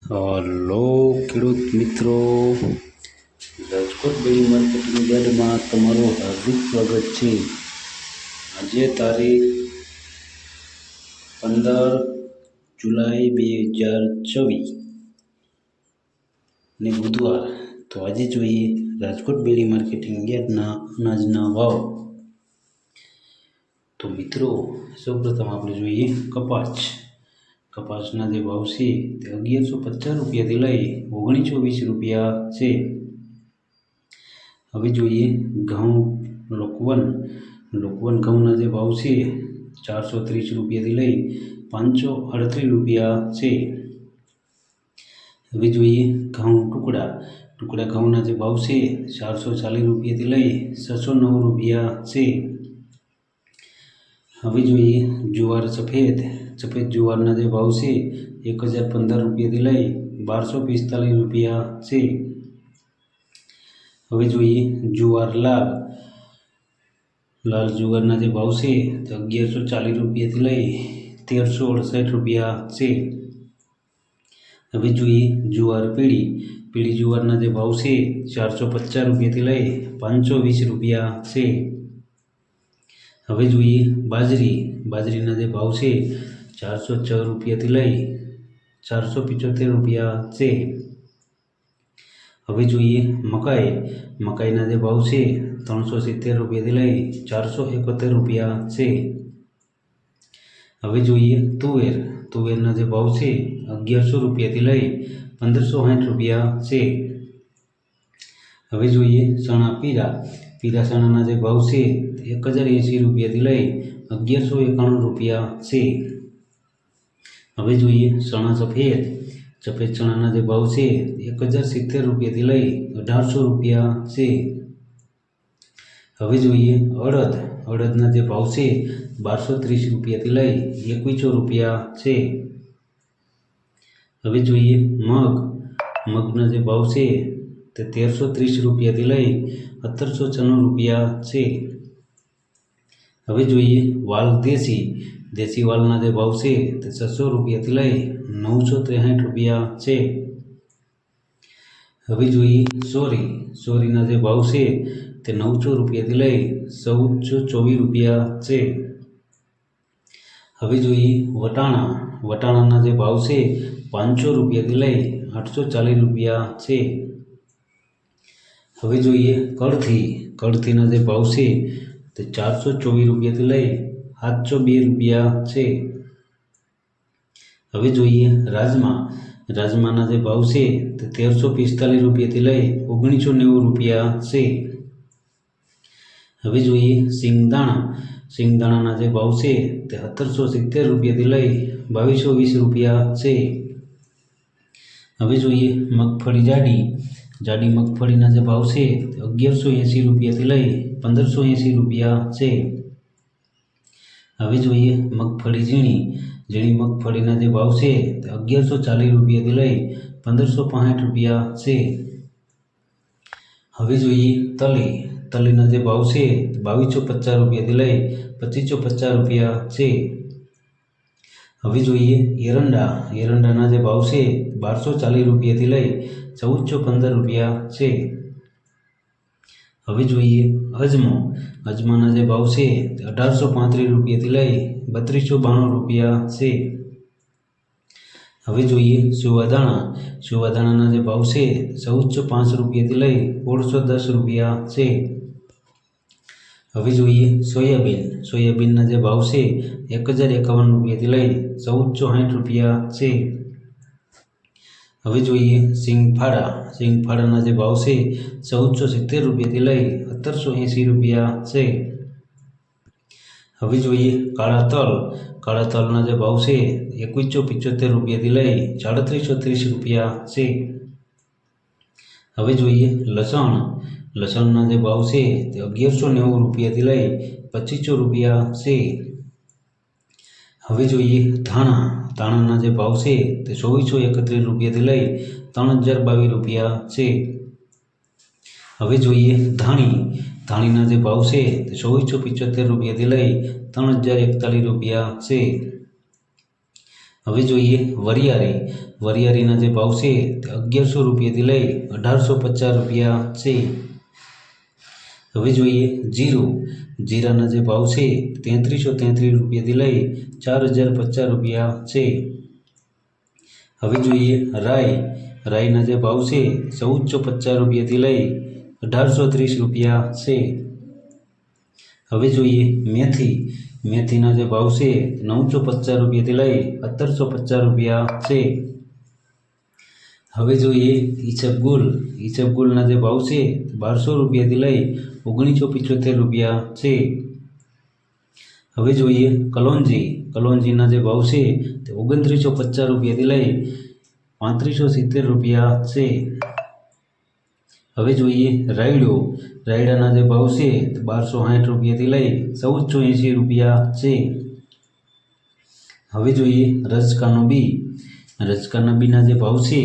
Hello ખેડૂત મિત્રો, Rajkot dairy marketing યાર્ડમાં તમારું હાર્દિક સ્વાગત છે। આજે તારીખ 15 જુલાઈ 2024 ને બુધવાર। તો આજે જોઈએ રાજકોટ ડેરી માર્કેટિંગ યાર્ડના અનાજના ભાવ। તો મિત્રો, સૌપ્રથમ આપણે જોઈએ કપાસના જે ભાવ છે તે 1150 રૂપિયાથી લઈ 1920 રૂપિયા છે। હવે જોઈએ ઘઉં લોકવન ઘઉંના જે ભાવ છે 430 રૂપિયાથી લઈ 538 રૂપિયા છે। હવે જોઈએ ઘઉં ટુકડા ઘઉંના જે ભાવ છે 440 રૂપિયાથી લઈ 609 રૂપિયા છે। હવે જોઈએ જુવાર સફેદ જુવારના જે ભાવ છે 1015 રૂપિયાથી લઈ 1245 રૂપિયા છે। હવે જોઈએ જુવાર લાલ જુવારના જે ભાવ છે તે 1140 રૂપિયાથી લઈ 1368 રૂપિયા છે। હવે જોઈએ જુવાર પીળી જુવારના જે ભાવ છે 450 રૂપિયાથી લઈ 520 રૂપિયા છે। હવે જોઈએ બાજરીના જે ભાવ છે 406 રૂપિયાથી લઈ 475 રૂપિયા છે। હવે જોઈએ મકાઈના જે ભાવ છે 370 રૂપિયાથી લઈ 471 રૂપિયા છે। હવે જોઈએ તુવેરના જે ભાવ છે 1100 રૂપિયાથી લઈ 1560 રૂપિયા છે। હવે જોઈએ ચણા પીળા ચણાના જે ભાવ છે 1080 રૂપિયાથી લઈ 1191 રૂપિયા છે। હવે જોઈએ ચણા સફેદ ચણાના જે ભાવ છે 1070 રૂપિયાથી લઈ 1800 રૂપિયા છે। હવે જોઈએ અડદના જે ભાવ છે 1230 રૂપિયાથી લઈ 2100 રૂપિયા છે। હવે જોઈએ મગના જે ભાવ છે તે 1330 રૂપિયાથી લઈ 1794 રૂપિયા છે। હવે જોઈએ વાલ દેશી વાલના જે ભાવ છે તે 600 રૂપિયાથી લઈ 963 રૂપિયા છે। હવે જોઈએ સોરીના જે ભાવ છે તે 900 રૂપિયાથી લઈ 1424 રૂપિયા છે। હવે જોઈએ વટાણાના જે ભાવ છે 500 રૂપિયાથી લઈ 840 રૂપિયા છે। હવે જોઈએ કળથીના જે ભાવ છે તે 424 રૂપિયાથી લઈ 702 રૂપિયા છે। હવે જોઈએ રાજમાના જે ભાવ છે તે 1345 રૂપિયાથી લઈ 1990 રૂપિયા છે। હવે જોઈએ સિંગદાણાના જે ભાવ છે તે 1770 રૂપિયાથી લઈ 2220 રૂપિયા છે। હવે જોઈએ મગફળી જાડી મગફળીના જે ભાવ છે તે 1180 રૂપિયાથી લઈ 1580 રૂપિયા છે। હવે જોઈએ મગફળી ઝીણી મગફળીના જે ભાવ છે તે 1140 રૂપિયાથી લઈ 1565 રૂપિયા છે। હવે જોઈએ તલીના જે ભાવ છે 2250 રૂપિયાથી લઈ 2550 રૂપિયા છે। હવે જોઈએ એરંડાના જે ભાવ છે 1240 રૂપિયાથી લઈ 1415 રૂપિયા છે। હવે જોઈએ અજમાના જે ભાવ છે તે 1835 રૂપિયાથી લઈ 3292 રૂપિયા છે। હવે જોઈએ સુવાદાણાના જે ભાવ છે 1405 રૂપિયાથી લઈ 1610 રૂપિયા છે। હવે જોઈએ સોયાબીનના જે ભાવ છે 1051 રૂપિયાથી લઈ 1460 રૂપિયા છે। હવે જોઈએ સિંગફાળાના જે ભાવ છે 1470 રૂપિયાથી લઈ 1780 રૂપિયા છે। હવે જોઈએ કાળા તલના જે ભાવ છે 2175 રૂપિયાથી લઈ 3730 રૂપિયા છે। હવે જોઈએ લસણના જે ભાવ છે તે 1190 રૂપિયાથી લઈ 2500 રૂપિયા છે। હવે જોઈએ ધાણાના જે ભાવ છે તે 2431 રૂપિયાથી લઈ 3022 રૂપિયા છે। હવે જોઈએ ધાણીના જે ભાવ છે તે 2475 રૂપિયાથી લઈ 3041 રૂપિયા છે। હવે જોઈએ વરિયાળી. વરિયાળીના જે ભાવ છે તે 1100 રૂપિયાથી લઈ 1850 રૂપિયા છે. હવે જોઈએ જીરું. જીરાના જે ભાવ છે 3333 રૂપિયાથી લઈ 4050 રૂપિયા છે. હવે જોઈએ રાઈ. રાઈના જે ભાવ છે 1450 રૂપિયાથી લઈ 1830 રૂપિયા છે. હવે જોઈએ મેથી. મેથીના જે ભાવ છે 950 રૂપિયાથી લઈ 1750 રૂપિયા છે. હવે જોઈએ ઈસબગુલ. ઈસબગુલના જે ભાવ છે 1200 રૂપિયાથી લઈ 1975 રૂપિયા છે. હવે જોઈએ કલોંજી. કલોંજીના જે ભાવ છે તે 2950 રૂપિયાથી લઈ 3570 રૂપિયા છે. હવે જોઈએ રાયડો. રાયડાના જે ભાવ છે તે 1260 રૂપિયાથી લઈ 1480 રૂપિયા છે. હવે જોઈએ રજકાનો બી. રજકાના બીના જે ભાવ છે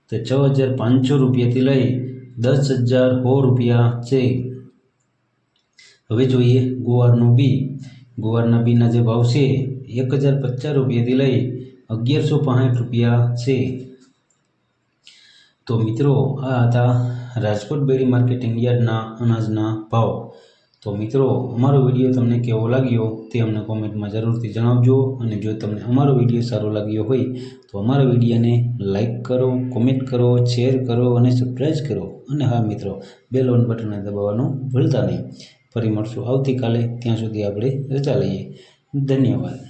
તે 6500 રૂપિયાથી લઈ 10,001 રૂપિયા છે. હવે જોઈએ ગુવારનું બી. ગુવારના બીના જે ભાવ છે 1050 રૂપિયાથી લઈ 1165 રૂપિયા છે. તો મિત્રો આ હતા રાજકોટ બેડી માર્કેટિંગ યાર્ડના અનાજના ભાવ. તો મિત્રો અમારો વિડીયો તમને કેવો લાગ્યો તે અમને કોમેન્ટમાં જરૂરથી જણાવજો. અને જો તમને અમારો વિડીયો સારો લાગ્યો હોય તો અમારા વિડીયોને લાઈક કરો, કોમેન્ટ કરો, શેર કરો અને સબસ્ક્રાઈબ કરો. અને હા મિત્રો, બેલ ઓન બટનને દબાવવાનું ભૂલતા નહીં. ફરી મળશું આવતીકાલે. ત્યાં સુધી આપણે રજા લઈએ. ધન્યવાદ.